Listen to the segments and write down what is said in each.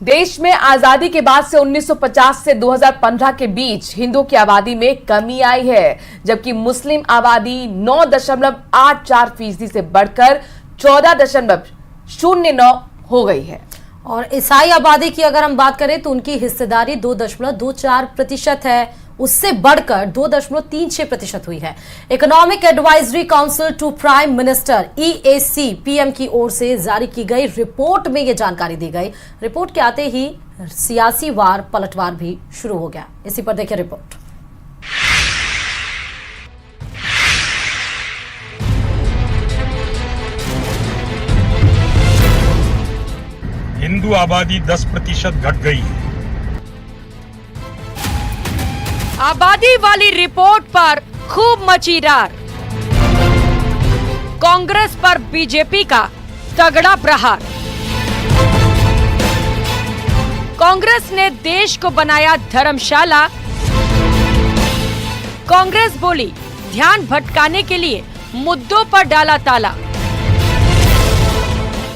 देश में आजादी के बाद से 1950 से 2015 के बीच हिंदुओं की आबादी में कमी आई है, जबकि मुस्लिम आबादी 9.84% से बढ़कर 14.09 हो गई है। और ईसाई आबादी की अगर हम बात करें तो उनकी हिस्सेदारी 2.24% है, उससे बढ़कर 2.36% हुई है। Economic advisory council to prime minister EAC PM की ओर से जारी की गई रिपोर्ट में यह जानकारी दी गई। रिपोर्ट के आते ही सियासी वार पलटवार भी शुरू हो गया। इसी पर देखिए रिपोर्ट। हिंदू आबादी 10% घट गई है। आबादी वाली रिपोर्ट पर खूब मची रार। कांग्रेस पर बीजेपी का तगड़ा प्रहार। कांग्रेस ने देश को बनाया धर्मशाला। कांग्रेस बोली ध्यान भटकाने के लिए मुद्दों पर डाला ताला।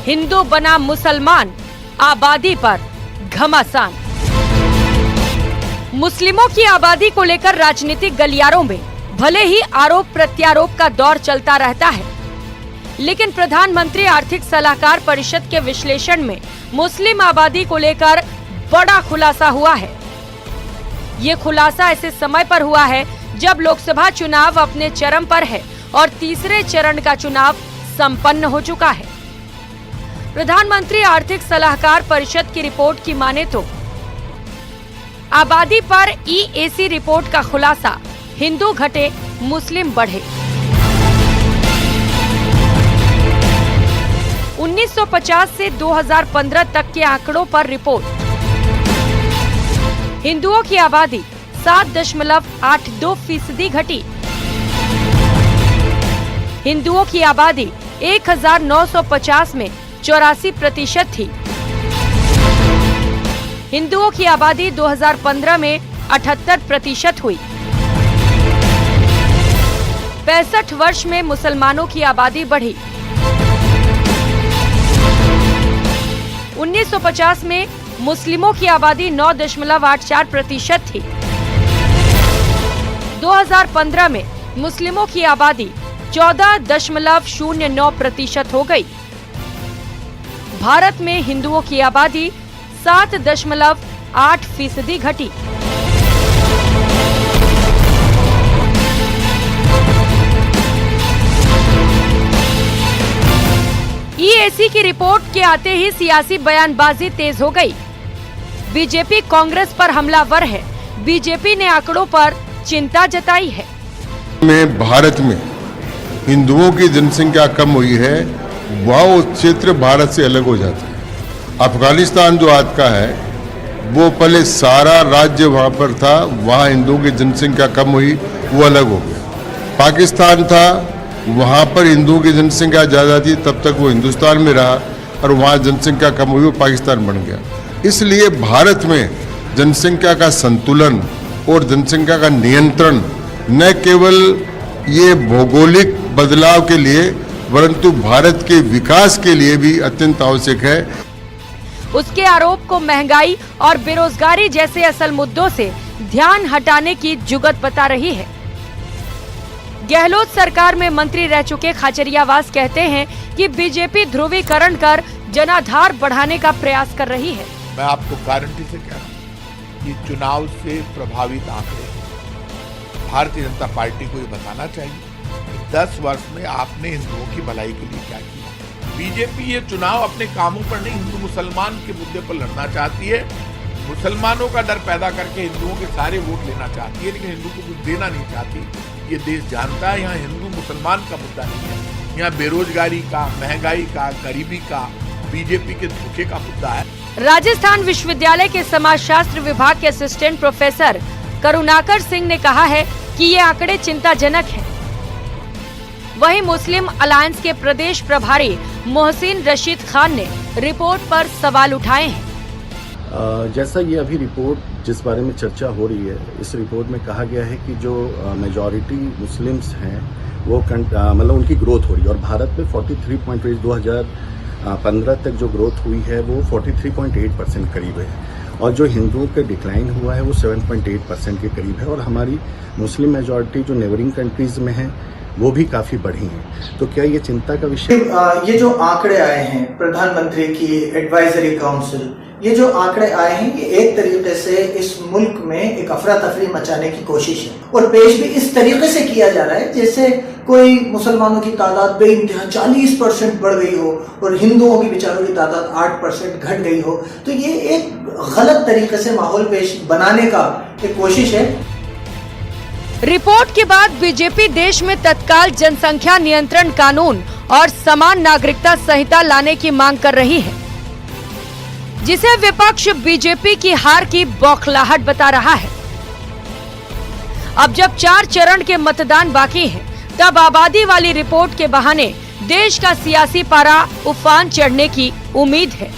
हिंदू बना मुसलमान, आबादी पर घमासान। मुस्लिमों की आबादी को लेकर राजनीतिक गलियारों में भले ही आरोप प्रत्यारोप का दौर चलता रहता है, लेकिन प्रधानमंत्री आर्थिक सलाहकार परिषद के विश्लेषण में मुस्लिम आबादी को लेकर बड़ा खुलासा हुआ है। ये खुलासा ऐसे समय पर हुआ है जब लोकसभा चुनाव अपने चरम पर है और तीसरे चरण का चुनाव संपन्न हो चुका है। प्रधानमंत्री आर्थिक सलाहकार परिषद की रिपोर्ट की माने तो आबादी पर EAC रिपोर्ट का खुलासा, हिंदू घटे मुस्लिम बढ़े। 1950 से 2015 तक के आंकड़ों पर रिपोर्ट। हिंदुओं की आबादी 7.82% घटी। हिंदुओं की आबादी 1950 में 84% थी। हिंदुओं की आबादी 2015 में 78% हुई। 65 वर्ष में मुसलमानों की आबादी बढ़ी। 1950 में मुस्लिमों की आबादी 9.84% थी। 2015 में मुस्लिमों की आबादी 14.09% हो गई। भारत में हिंदुओं की आबादी 7.8% घटी। EAC की रिपोर्ट के आते ही सियासी बयानबाजी तेज हो गई। बीजेपी कांग्रेस पर हमलावर है। बीजेपी ने आंकड़ों पर चिंता जताई है। भारत में हिंदुओं की जनसंख्या कम हुई है, वह क्षेत्र भारत से अलग हो जाता है। अफगानिस्तान जो आज का है वो पहले सारा राज्य वहाँ पर था, वहाँ हिंदुओं की जनसंख्या कम हुई, वो अलग हो गया। पाकिस्तान था, वहाँ पर हिंदुओं की जनसंख्या ज़्यादा थी, तब तक वो हिंदुस्तान में रहा और वहाँ जनसंख्या कम हुई, वो पाकिस्तान बन गया। इसलिए भारत में जनसंख्या का संतुलन और जनसंख्या का नियंत्रण न केवल ये भौगोलिक बदलाव के लिए परंतु भारत के विकास के लिए भी अत्यंत आवश्यक है। उसके आरोप को महंगाई और बेरोजगारी जैसे असल मुद्दों से ध्यान हटाने की जुगत बता रही है। गहलोत सरकार में मंत्री रह चुके खाचरियावास कहते हैं कि बीजेपी ध्रुवीकरण कर जनाधार बढ़ाने का प्रयास कर रही है। मैं आपको गारंटी से कह रहा हूँ कि चुनाव से प्रभावित आंकड़े भारतीय जनता पार्टी को ये बताना चाहिए कि 10 वर्ष में आपने हिंदुओं की भलाई के लिए क्या किया। बीजेपी ये चुनाव अपने कामों पर नहीं, हिंदू मुसलमान के मुद्दे पर लड़ना चाहती है। मुसलमानों का डर पैदा करके हिंदुओं के सारे वोट लेना चाहती है, लेकिन हिंदू को कुछ देना नहीं चाहती। ये देश जानता है यहाँ हिंदू मुसलमान का मुद्दा नहीं है, यहाँ बेरोजगारी का, महंगाई का, गरीबी का, बीजेपी के धोखे का मुद्दा है। राजस्थान विश्वविद्यालय के समाजशास्त्र विभाग के असिस्टेंट प्रोफेसर करुणाकर सिंह ने कहा है कि ये आंकड़े चिंताजनक हैं। वहीं मुस्लिम अलायंस के प्रदेश प्रभारी मोहसिन रशीद खान ने रिपोर्ट पर सवाल उठाए हैं। जैसा ये अभी रिपोर्ट जिस बारे में चर्चा हो रही है, इस रिपोर्ट में कहा गया है कि जो मेजॉरिटी मुस्लिम्स हैं वो मतलब उनकी ग्रोथ हो रही है और भारत में 43.8 2015 तक जो ग्रोथ हुई है वो 43.8% करीब है, और जो हिंदुओं का डिक्लाइन हुआ है वो 7.8% के करीब है, और हमारी मुस्लिम मेजॉरिटी जो नेबरिंग कंट्रीज में है वो भी काफ़ी बढ़ी है। तो क्या ये चिंता का विषय? ये जो आंकड़े आए हैं प्रधानमंत्री की एडवाइजरी काउंसिल, ये जो आंकड़े आए हैं ये एक तरीके से इस मुल्क में एक अफरा तफरी मचाने की कोशिश है, और पेश भी इस तरीके से किया जा रहा है जैसे कोई मुसलमानों की तादाद बेइंतहा 40% बढ़ गई हो और हिंदुओं की बेचारों की तादाद 8% घट गई हो। तो ये एक गलत तरीके से माहौल पेश बनाने का एक कोशिश है। रिपोर्ट के बाद बीजेपी देश में तत्काल जनसंख्या नियंत्रण कानून और समान नागरिकता संहिता लाने की मांग कर रही है, जिसे विपक्ष बीजेपी की हार की बौखलाहट बता रहा है। अब जब 4 चरण के मतदान बाकी हैं, तब आबादी वाली रिपोर्ट के बहाने देश का सियासी पारा उफान चढ़ने की उम्मीद है।